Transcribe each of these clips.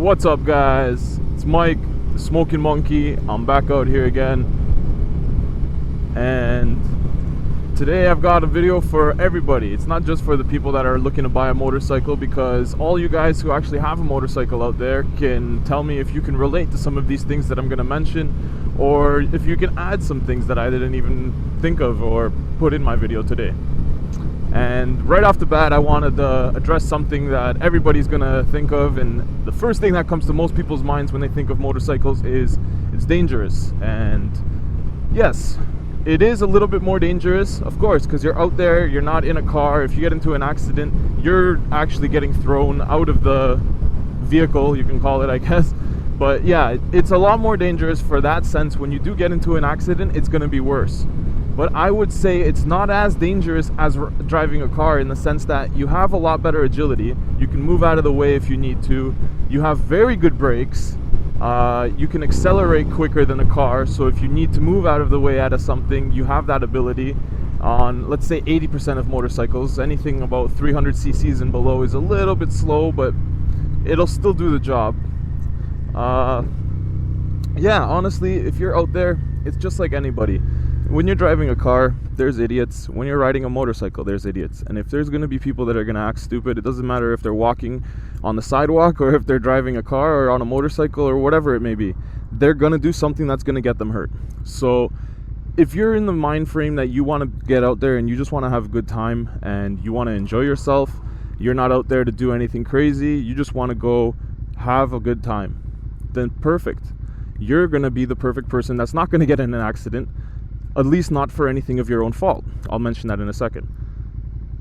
What's up, guys? It's Mike, the Smokin Monkey. I'm back out here again, and today I've got a video for everybody. It's not just for the people that are looking to buy a motorcycle, because all you guys who actually have a motorcycle out there can tell me if you can relate to some of these things that I'm going to mention, or if you can add some things that I didn't even think of or put in my video today. And right off the bat, I wanted to address something that everybody's gonna think of, and the first thing that comes to most people's minds when they think of motorcycles is it's dangerous. And yes, it is a little bit more dangerous, of course, because you're out there, you're not in a car. If you get into an accident, you're actually getting thrown out of the vehicle, you can call it, I guess. But yeah, it's a lot more dangerous for that sense. When you do get into an accident, it's gonna be worse. But I would say it's not as dangerous as driving a car, in the sense that you have a lot better agility. You can move out of the way if you need to. You have very good brakes. You can accelerate quicker than a car. So if you need to move out of the way out of something, you have that ability. On, let's say, 80% of motorcycles, anything about 300 cc's and below is a little bit slow, but it'll still do the job. Yeah, honestly, if you're out there, it's just like anybody. When you're driving a car, there's idiots. When you're riding a motorcycle, there's idiots. And if there's going to be people that are going to act stupid, it doesn't matter if they're walking on the sidewalk or if they're driving a car or on a motorcycle or whatever it may be. They're going to do something that's going to get them hurt. So if you're in the mind frame that you want to get out there and you just want to have a good time and you want to enjoy yourself, you're not out there to do anything crazy, you just want to go have a good time, then perfect. You're going to be the perfect person that's not going to get in an accident. At least not for anything of your own fault. I'll mention that in a second.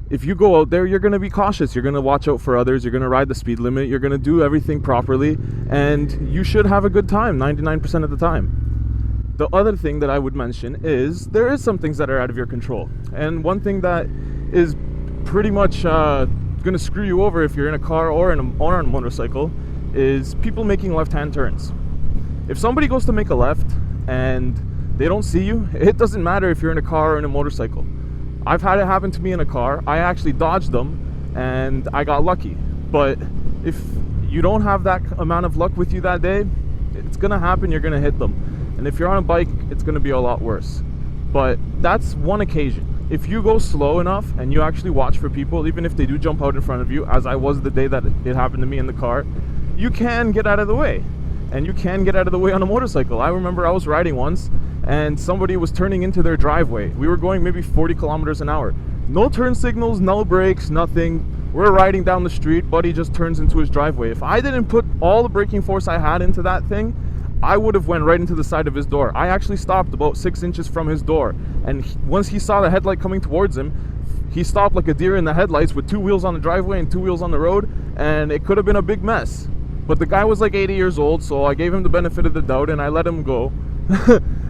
If you go out there, you're going to be cautious. You're going to watch out for others. You're going to ride the speed limit. You're going to do everything properly. And you should have a good time 99% of the time. The other thing that I would mention is there is some things that are out of your control. And one thing that is pretty much going to screw you over if you're in a car or on a motorcycle is people making left-hand turns. If somebody goes to make a left and they don't see you, it doesn't matter if you're in a car or in a motorcycle. I've had it happen to me in a car. I actually dodged them and I got lucky. But if you don't have that amount of luck with you that day, it's gonna happen, you're gonna hit them. And if you're on a bike, it's gonna be a lot worse. But that's one occasion. If you go slow enough and you actually watch for people, even if they do jump out in front of you, as I was the day that it happened to me in the car, you can get out of the way. And you can get out of the way on a motorcycle. I remember I was riding once and somebody was turning into their driveway. We were going maybe 40 kilometers an hour. No turn signals, no brakes, nothing. We're riding down the street, buddy just turns into his driveway. If I didn't put all the braking force I had into that thing, I would have went right into the side of his door. I actually stopped about 6 inches from his door. And once he saw the headlight coming towards him, he stopped like a deer in the headlights with 2 wheels on the driveway and 2 wheels on the road. And it could have been a big mess. But the guy was like 80 years old, so I gave him the benefit of the doubt and I let him go.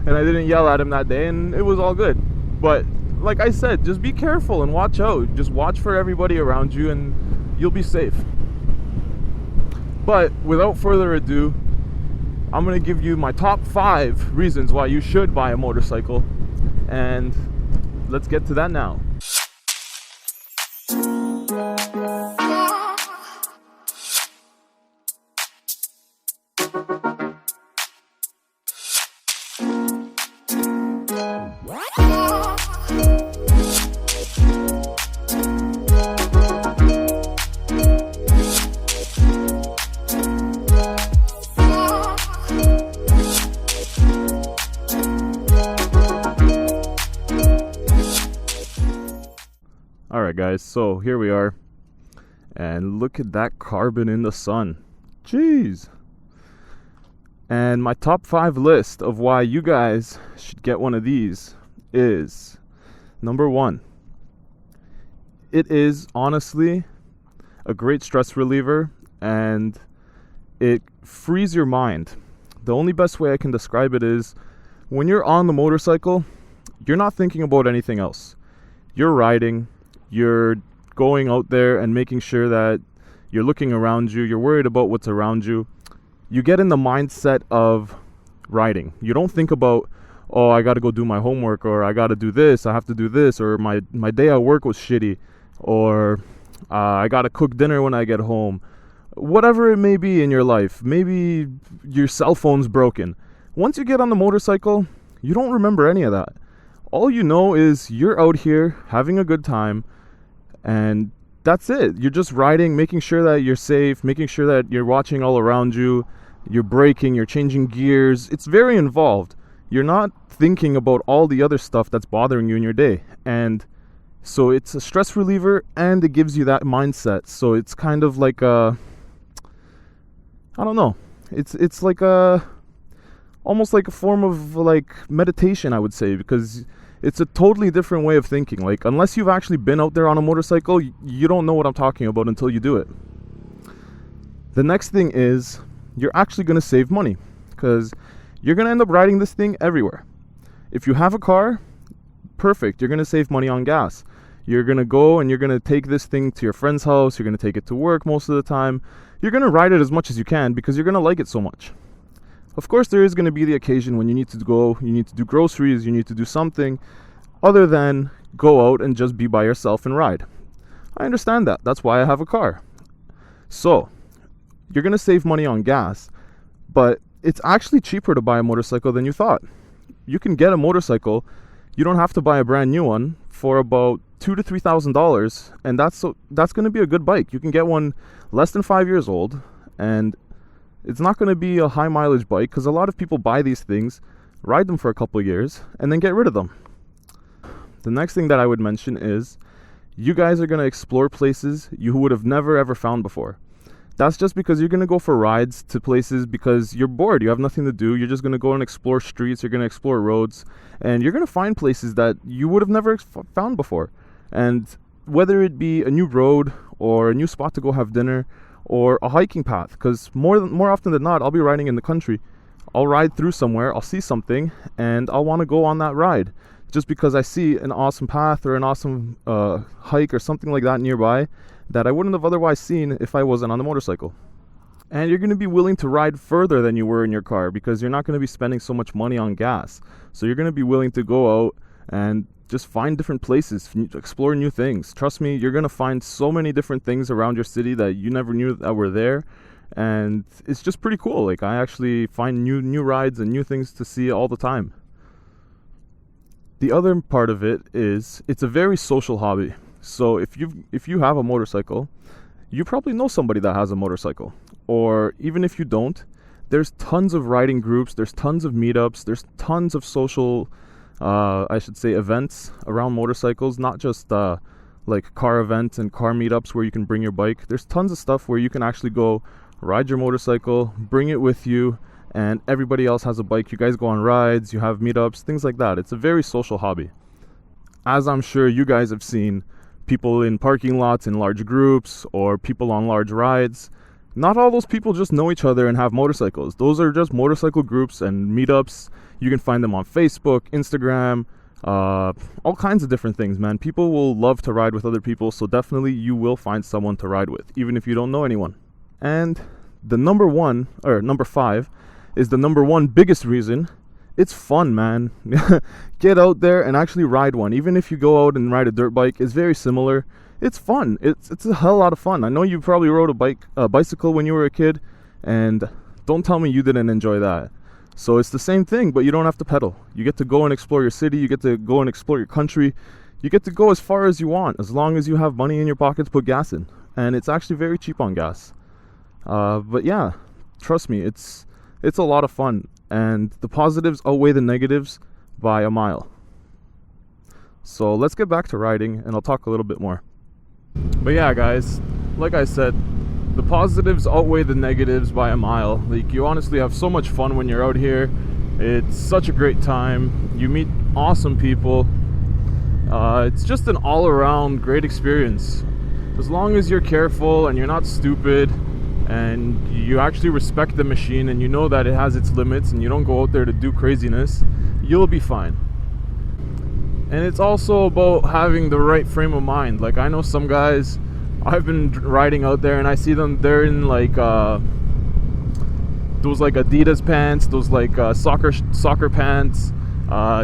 And I didn't yell at him that day, and it was all good. But like I said, just be careful and watch out. Just watch for everybody around you and you'll be safe. But without further ado, I'm going to give you my top 5 reasons why you should buy a motorcycle. And let's get to that now. Alright guys, so here we are, and look at that carbon in the sun. Jeez. And my top 5 list of why you guys should get one of these is, number 1, it is honestly a great stress reliever and it frees your mind. The only best way I can describe it is when you're on the motorcycle, you're not thinking about anything else. You're riding. You're going out there and making sure that you're looking around you. You're worried about what's around you. You get in the mindset of riding. You don't think about, oh, I got to go do my homework, or I got to do this, I have to do this, or my day at work was shitty, or I got to cook dinner when I get home, whatever it may be in your life. Maybe your cell phone's broken. Once you get on the motorcycle, you don't remember any of that. All you know is you're out here having a good time, and that's it. You're just riding, making sure that you're safe, making sure that you're watching all around you, you're braking, you're changing gears. It's very involved. You're not thinking about all the other stuff that's bothering you in your day. And so it's a stress reliever, and it gives you that mindset. So it's kind of like a, I don't know. It's like a, almost like a form of like meditation, I would say, because it's a totally different way of thinking. Like, unless you've actually been out there on a motorcycle, you don't know what I'm talking about until you do it. The next thing is you're actually going to save money, because you're going to end up riding this thing everywhere. If you have a car, perfect. You're going to save money on gas. You're going to go and you're going to take this thing to your friend's house. You're going to take it to work most of the time. You're going to ride it as much as you can because you're going to like it so much. Of course, there is going to be the occasion when you need to go, you need to do groceries, you need to do something other than go out and just be by yourself and ride. I understand that. That's why I have a car. So, you're going to save money on gas, but it's actually cheaper to buy a motorcycle than you thought. You can get a motorcycle, you don't have to buy a brand new one, for about $2,000 to $3,000, and that's going to be a good bike. You can get one less than 5 years old, and it's not going to be a high mileage bike, because a lot of people buy these things, ride them for a couple of years, and then get rid of them. The next thing that I would mention is you guys are going to explore places you would have never ever found before. That's just because you're going to go for rides to places because you're bored, you have nothing to do. You're just going to go and explore streets, you're going to explore roads, and you're going to find places that you would have never found before. And whether it be a new road or a new spot to go have dinner or a hiking path, because more often than not, I'll be riding in the country. I'll ride through somewhere, I'll see something, and I'll want to go on that ride just because I see an awesome path or an awesome hike or something like that nearby that I wouldn't have otherwise seen if I wasn't on the motorcycle. And you're going to be willing to ride further than you were in your car because you're not going to be spending so much money on gas. So you're going to be willing to go out and just find different places, explore new things. Trust me, you're going to find so many different things around your city that you never knew that were there. And it's just pretty cool. Like, I actually find new rides and new things to see all the time. The other part of it is it's a very social hobby. So if you have a motorcycle, you probably know somebody that has a motorcycle. Or even if you don't, there's tons of riding groups, there's tons of meetups, there's tons of social, events around motorcycles, not just like car events and car meetups where you can bring your bike. There's tons of stuff where you can actually go ride your motorcycle, bring it with you, and everybody else has a bike. You guys go on rides, you have meetups, things like that. It's a very social hobby. As I'm sure you guys have seen, people in parking lots in large groups or people on large rides, not all those people just know each other and have motorcycles. Those are just motorcycle groups and meetups. You can find them on Facebook, Instagram, all kinds of different things, man. People will love to ride with other people, so definitely you will find someone to ride with, even if you don't know anyone. And the number 5 is the number one biggest reason. It's fun, man. Get out there and actually ride one. Even if you go out and ride a dirt bike, it's very similar. It's fun. It's a hell lot of fun. I know you probably rode a bicycle when you were a kid, and don't tell me you didn't enjoy that. So it's the same thing, but you don't have to pedal. You get to go and explore your city. You get to go and explore your country. You get to go as far as you want, as long as you have money in your pocket to put gas in. And it's actually very cheap on gas. But yeah, trust me, it's a lot of fun. And the positives outweigh the negatives by a mile. So let's get back to riding, and I'll talk a little bit more. But yeah, guys, like I said, the positives outweigh the negatives by a mile. Like, you honestly have so much fun when you're out here. It's such a great time. You meet awesome people. It's just an all-around great experience. As long as you're careful and you're not stupid, and you actually respect the machine and you know that it has its limits and you don't go out there to do craziness, you'll be fine. And it's also about having the right frame of mind. Like, I know some guys, I've been riding out there and I see them, they're in like those like Adidas pants, those like soccer pants,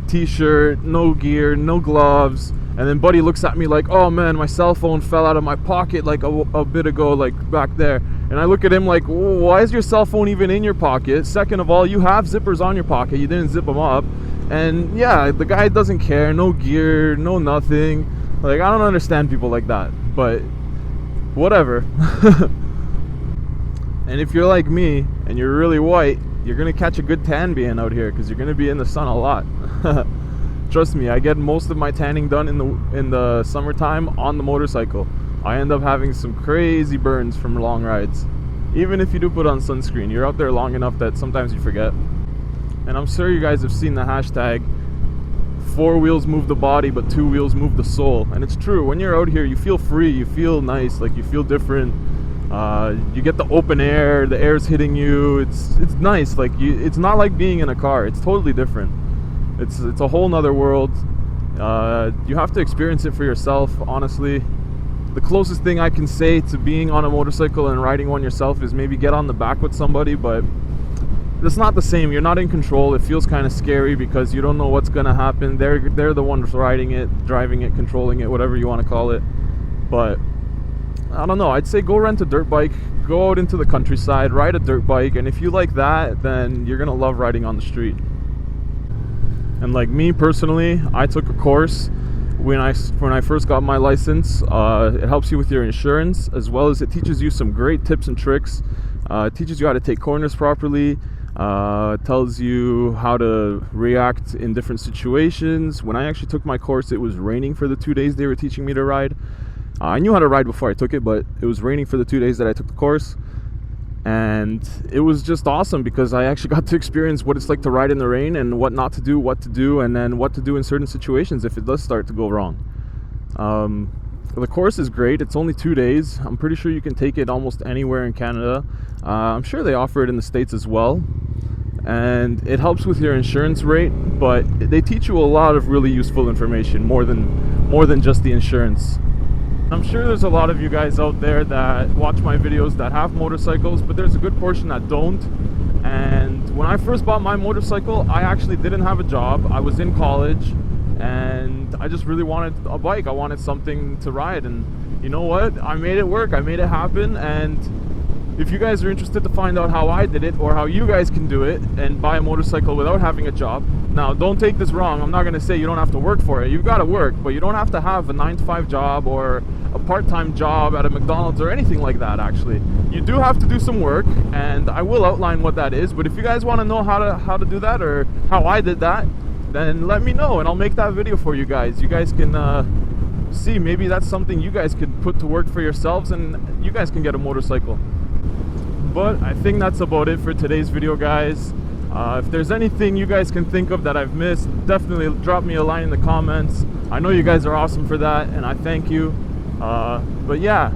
t-shirt, no gear, no gloves. And then buddy looks at me like, oh man, my cell phone fell out of my pocket like a bit ago, like back there. And I look at him like, why is your cell phone even in your pocket? Second of all, you have zippers on your pocket, you didn't zip them up. And yeah, the guy doesn't care, no gear, no nothing. Like, I don't understand people like that, but whatever. And if you're like me and you're really white, you're gonna catch a good tan being out here, because you're gonna be in the sun a lot. Trust me, I get most of my tanning done in the summertime on the motorcycle. I end up having some crazy burns from long rides. Even if you do put on sunscreen, you're out there long enough that sometimes you forget. And I'm sure you guys have seen the hashtag, 4 wheels move the body, but 2 wheels move the soul. And it's true, when you're out here, you feel free, you feel nice, like you feel different. You get the open air, the air's hitting you, it's nice. Like, it's not like being in a car, it's totally different. It's a whole nother world. You have to experience it for yourself, honestly. The closest thing I can say to being on a motorcycle and riding one yourself is maybe get on the back with somebody, but it's not the same. You're not in control. It feels kind of scary because you don't know what's going to happen. They're the ones riding it, driving it, controlling it, whatever you want to call it. But I don't know, I'd say go rent a dirt bike, go out into the countryside, ride a dirt bike, and if you like that, then you're gonna love riding on the street. And like me personally, I took a course when I first got my license. It helps you with your insurance, as well as it teaches you some great tips and tricks. It teaches you how to take corners properly, tells you how to react in different situations. When I actually took my course, it was raining for the 2 days they were teaching me to ride. I knew how to ride before I took it, but it was raining for the 2 days that I took the course. And it was just awesome because I actually got to experience what it's like to ride in the rain and what not to do, what to do, and then what to do in certain situations if it does start to go wrong. The course is great. It's only 2 days. I'm pretty sure you can take it almost anywhere in Canada. I'm sure they offer it in the States as well. And it helps with your insurance rate, but they teach you a lot of really useful information, more than just the insurance. I'm sure there's a lot of you guys out there that watch my videos that have motorcycles, but there's a good portion that don't. And when I first bought my motorcycle, I actually didn't have a job. I was in college and I just really wanted a bike. I wanted something to ride, and you know what? I made it work. I made it happen. And if you guys are interested to find out how I did it, or how you guys can do it and buy a motorcycle without having a job. Now, don't take this wrong. I'm not going to say you don't have to work for it. You've got to work, but you don't have to have a 9-to-5 job or a part-time job at a McDonald's or anything like that, actually. You do have to do some work, and I will outline what that is. But if you guys want to know how to do that, or how I did that, then let me know, and I'll make that video for you guys. You guys can see, maybe that's something you guys could put to work for yourselves, and you guys can get a motorcycle. But I think that's about it for today's video, guys. If there's anything you guys can think of that I've missed, definitely drop me a line in the comments. I know you guys are awesome for that, and I thank you. But yeah,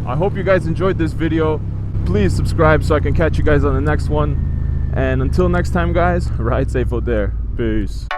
I hope you guys enjoyed this video. Please subscribe so I can catch you guys on the next one. And until next time, guys, ride safe out there. Peace.